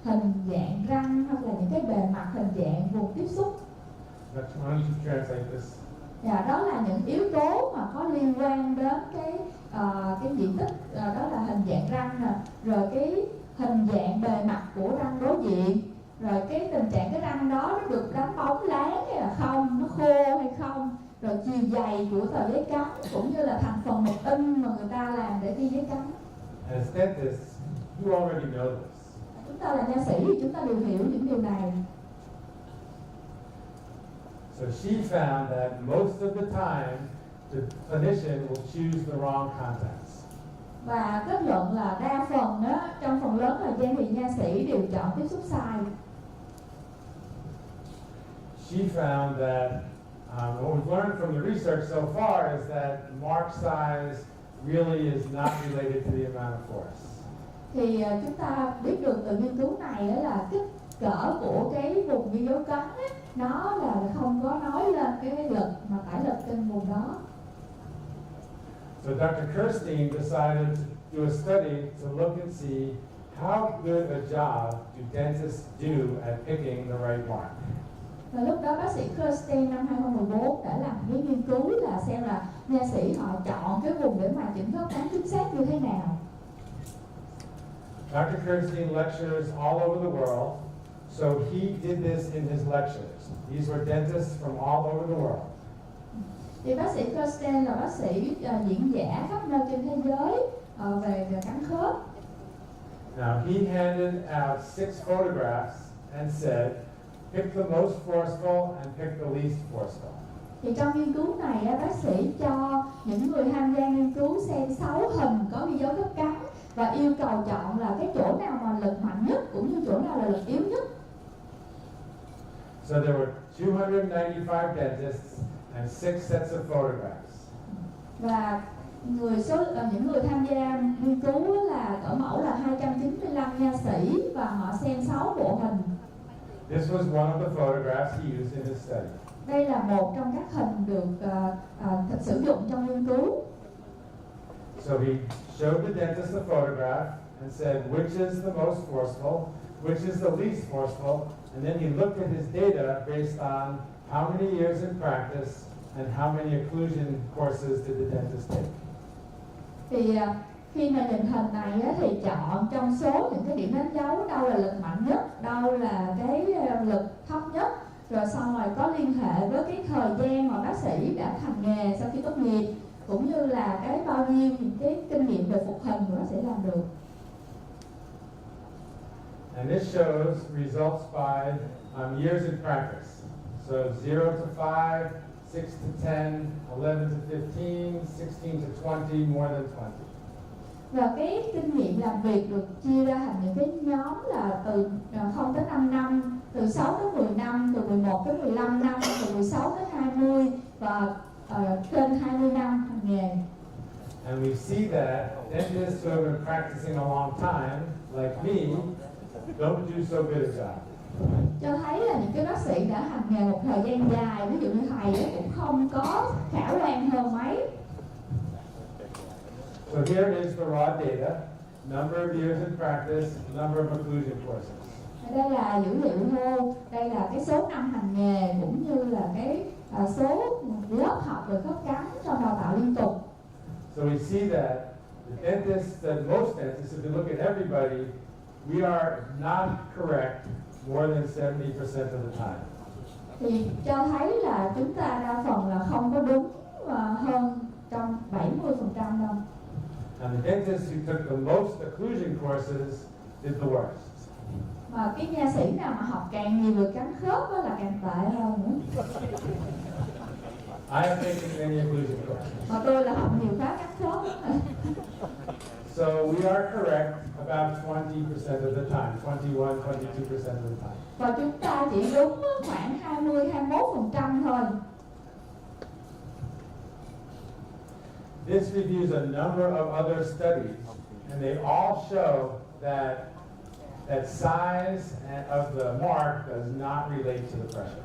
hình dạng răng hoặc là những cái bề mặt hình dạng vùng tiếp xúc. Why don't you translate this? Dạ, đó là những yếu tố mà có liên quan đến cái diện tích, đó là hình dạng răng nè, rồi cái hình dạng bề mặt của răng đối diện, rồi cái tình trạng cái răng đó nó được đánh bóng láng hay là không, nó khô hay không, rồi chiều dày của tờ giấy cắm cũng như là thành phần mực in mà người ta làm để ghi giấy cắm. As dentists, you already know this. Chúng ta là nha sĩ thì chúng ta đều hiểu những điều này. So she found that most of the time, the clinician will choose the wrong contacts. Và kết luận là đa phần á, trong phần lớn thời gian thì nha sĩ đều chọn tiếp xúc sai. She found that what we've learned from the research so far is that mark size really is not related to the amount of force. Thì chúng ta biết được từ nghiên cứu này là kích cỡ của cái vùng ghi dấu cấn ấy, nó là không có nói lên cái lực mà tải lực trên vùng đó. So Dr. Kirstein decided to do a study to look and see how good a job do dentists do at picking the right mark. Và lúc đó bác sĩ Kirstein năm 2014 đã làm cái nghiên cứu là xem là nha sĩ họ chọn cái vùng để mà chỉnh khớp cắn chính xác như thế nào. Dr. Kirstein lectures all over the world, so he did this in his lectures. These were dentists from all over the world. Thì bác sĩ Kirstein là bác sĩ diễn giả khắp nơi trên thế giới về cắn khớp. Now he handed out 6 photographs and said, pick the most forceful and pick the least forceful. Thì trong nghiên cứu này bác sĩ cho những người tham gia nghiên cứu xem 6 hình có ghi dấu khớp cắn và yêu cầu chọn là cái chỗ nào mà lực mạnh nhất cũng như chỗ nào là lực yếu nhất. So there were 295 dentists and 6 sets of photographs. Và những người tham gia nghiên cứu là cỡ mẫu là 295 nha sĩ và họ xem 6 bộ hình. This was one of the photographs he used in his study. Đây là một trong các hình được sử dụng trong nghiên cứu. So he showed the dentist the photograph and said which is the most forceful, which is the least forceful, and then he looked at his data based on how many years in practice and how many occlusion courses did the dentist take. Thì khi mà nhìn hình này thì chọn trong số những cái điểm đánh dấu đâu là lực mạnh nhất, đâu là cái lực thấp nhất, rồi xong rồi có liên hệ với cái thời gian mà bác sĩ đã hành nghề sau khi tốt nghiệp, cũng như là cái bao nhiêu những cái kinh nghiệm về phục hình mà bác sĩ làm được. And this shows results by years in practice. So 0 to 5, 6 to 10, 11 to 15, 16 to 20, more than 20. Và cái kinh nghiệm làm việc được chia ra thành những cái nhóm là từ 0 tới 5 năm, từ 6 tới 10 năm, từ 11 tới 15 năm, từ 16 tới 20 và trên 20 năm hành nghề. And we see that dentists who have been practicing a long time, like me, don't do so good a job. Cho thấy là những cái bác sĩ đã hành nghề một thời gian dài, ví dụ như thầy cũng không có khả quan hơn mấy. So here is the raw data, number of years in practice, number of occlusion courses. Đây là dữ liệu thô, đây là cái số năm hành nghề cũng như là cái số lớp học về khớp cắn trong đào tạo liên tục. So we see that the dentists, most dentists, if you look at everybody, we are not correct more than 70% of the time. Thì cho thấy là chúng ta đa phần là không có đúng hơn trong 70% đâu. And the dentists who took the most occlusion courses did the worst. Mà cái nha sĩ nào mà học càng nhiều về cắn khớp là càng tệ hơn nữa. I have taken many occlusion courses. Mà tôi là học nhiều khóa cắn khớp. So we are correct about 20% of the time, 21, 22% of the time. Và chúng ta chỉ đúng khoảng 20-21% thôi. This reviews a number of other studies, and they all show that size of the mark does not relate to the pressure.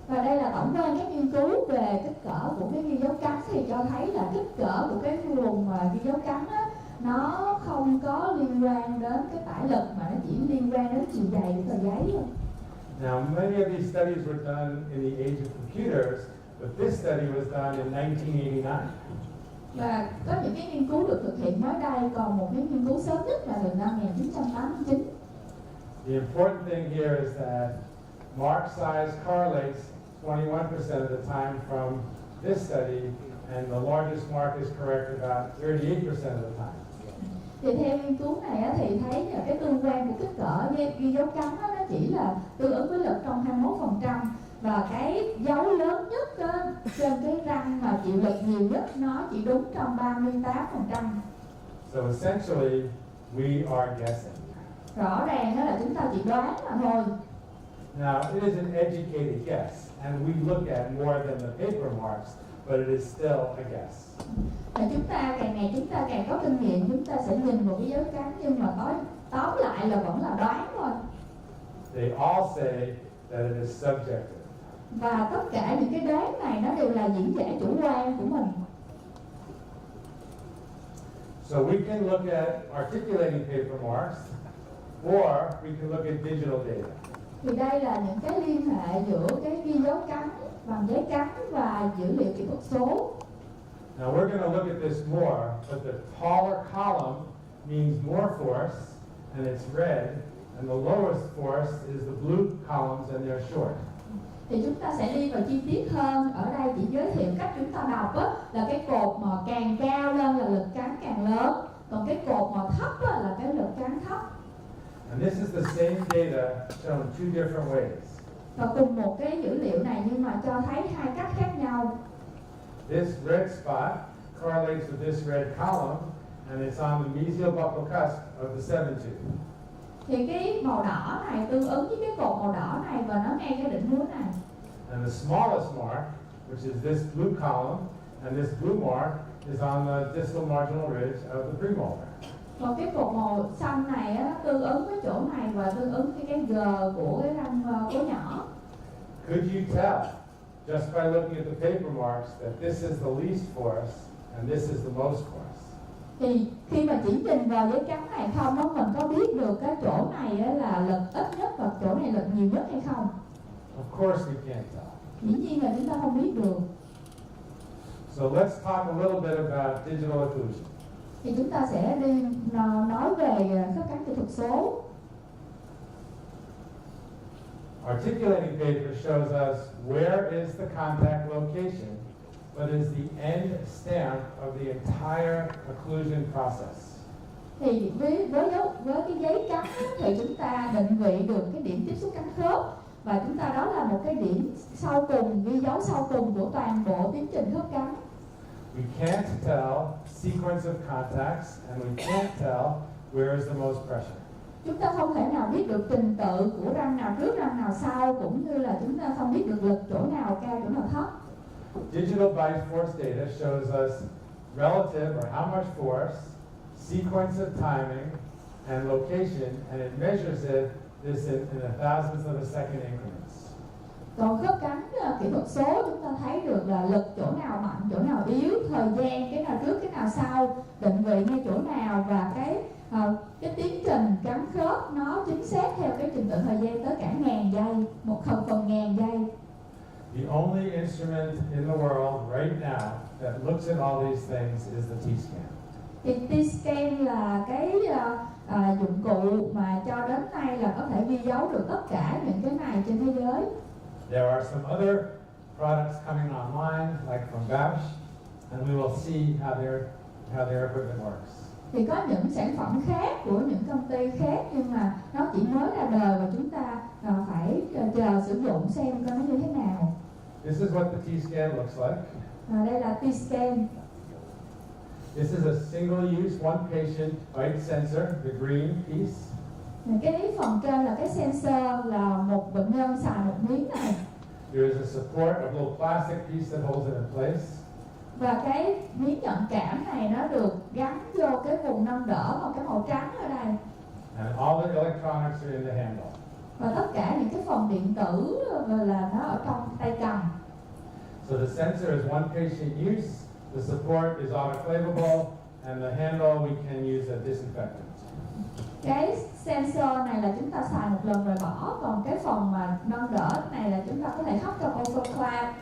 Và đây là tổng quan các nghiên cứu về kích cỡ của cái ghi dấu cắn thì cho thấy là kích cỡ của cái vùng ghi dấu cắn nó không có liên quan đến cái tải lực mà nó chỉ liên quan đến chiều dày của tờ giấy thôi. Now, many of these studies were done in the age of computers, but this study was done in 1989. Và có những cái nghiên cứu được thực hiện mới đây, còn một cái nghiên cứu sớm nhất là từ năm 1989. The important thing here is that mark size correlates 21% of the time from this study, and the largest mark is correct about 38% of the time. Thì theo nghiên cứu này á, thì thấy là cái tương quan của kích cỡ ghi dấu cắm á, nó chỉ là tương ứng với lực trong 21%, và cái dấu lớn nhất á, trên cái răng mà chịu lực nhiều nhất nó chỉ đúng trong 38%. So essentially, we are guessing. Rõ ràng đó là chúng ta chỉ đoán mà thôi. Now, it is an educated guess, and we look at more than the paper marks, but it is still a guess. Và chúng ta càng ngày chúng ta càng có kinh nghiệm, chúng ta sẽ nhìn một cái dấu cắm, nhưng mà tóm lại là vẫn là đoán thôi. They all say that it is subjective. Và tất cả những cái đoán này nó đều là diễn giải chủ quan của mình. So we can look at articulating paper marks, or we can look at digital data. Thì đây là những cái liên hệ giữa cái ghi dấu cắm bằng giấy cắm và dữ liệu kỹ thuật số. Now we're going to look at this more, but the taller column means more force, and it's red, and the lowest force is the blue columns, and they're short. Thì chúng ta sẽ đi vào chi tiết hơn. Ở đây chỉ giới thiệu cách chúng ta đọc á, là cái cột mà càng cao lên là lực cắn càng lớn, còn cái cột mà thấp á, là cái lực cắn thấp. And this is the same data shown two different ways. Và cùng một cái dữ liệu này nhưng mà cho thấy hai cách khác nhau. This red spot correlates with this red column, and it's on the mesial buccal cusp of the 7 tooth. Thì cái màu đỏ này tương ứng với cái cột màu đỏ này và nó ngay cái đỉnh núi này. And the smallest mark, which is this blue column, and this blue mark is on the distal marginal ridge of the premolar. Còn cái cột màu xanh này á, nó tương ứng với chỗ này và tương ứng với cái G của cái răng cố nhỏ. Could you tell, just by looking at the paper marks, that this is the least force and this is the most force? Thì khi mà chỉ nhìn vào giấy trắng này không á, mình có biết được cái chỗ này á, là lực ít nhất và chỗ này lực nhiều nhất hay không? Of course we can't tell. Dĩ nhiên là chúng ta không biết được. So let's talk a little bit about digital occlusion. Thì chúng ta sẽ đi nói về khớp cắn kỹ thuật số. Articulating paper shows us where is the contact location, but is the end stamp of the entire occlusion process. Thì với cái giấy cắm thì chúng ta định vị được cái điểm tiếp xúc cắn khớp, và chúng ta đó là một cái điểm sau cùng, ghi dấu sau cùng của toàn bộ tiến trình khớp cắn. We can't tell sequence of contacts, and we can't tell where is the most pressure. Chúng ta không thể nào biết được trình tự của răng nào trước răng nào sau, cũng như là chúng ta không biết được lực chỗ nào cao chỗ nào thấp. Digital bite force data shows us relative or how much force, sequence of timing, and location, and it measures this in a thousandth of a second increments. Còn khớp cắn kỹ thuật số chúng ta thấy được là lực chỗ nào mạnh, chỗ nào yếu, thời gian cái nào trước cái nào sau, định vị ngay chỗ nào, và cái tiến trình cắn khớp nó chính xác theo cái trình tự thời gian tới cả ngàn giây, một phần ngàn giây. The only instrument in the world right now that looks at all these things is the T-scan. Thì T-scan là cái dụng cụ mà cho đến nay là có thể ghi dấu được tất cả những cái này trên thế giới. There are some other products coming online, like from Bausch, and we will see how their equipment works. Thì có những sản phẩm khác của những công ty khác, nhưng mà nó chỉ mới ra đời và chúng ta phải chờ sử dụng xem coi nó như thế nào. This is what the T-scan looks like. Đây là T-scan. This is a single-use, one-patient bite sensor, the green piece. Cái phần trên là cái sensor, là một bệnh nhân xài một miếng này. There is a support, a little plastic piece that holds it in place. Và cái miếng nhận cảm này nó được gắn vô cái vùng nâng đỡ bằng cái màu trắng ở đây. And all the electronics are in the handle. Và tất cả những cái phần điện tử là nó ở trong tay cầm. So the sensor is one patient use, the support is autoclavable, and the handle we can use a disinfectant. Cái sensor này là chúng ta xài một lần rồi bỏ, còn cái phần mà nâng đỡ này là chúng ta có thể hấp trong autoclave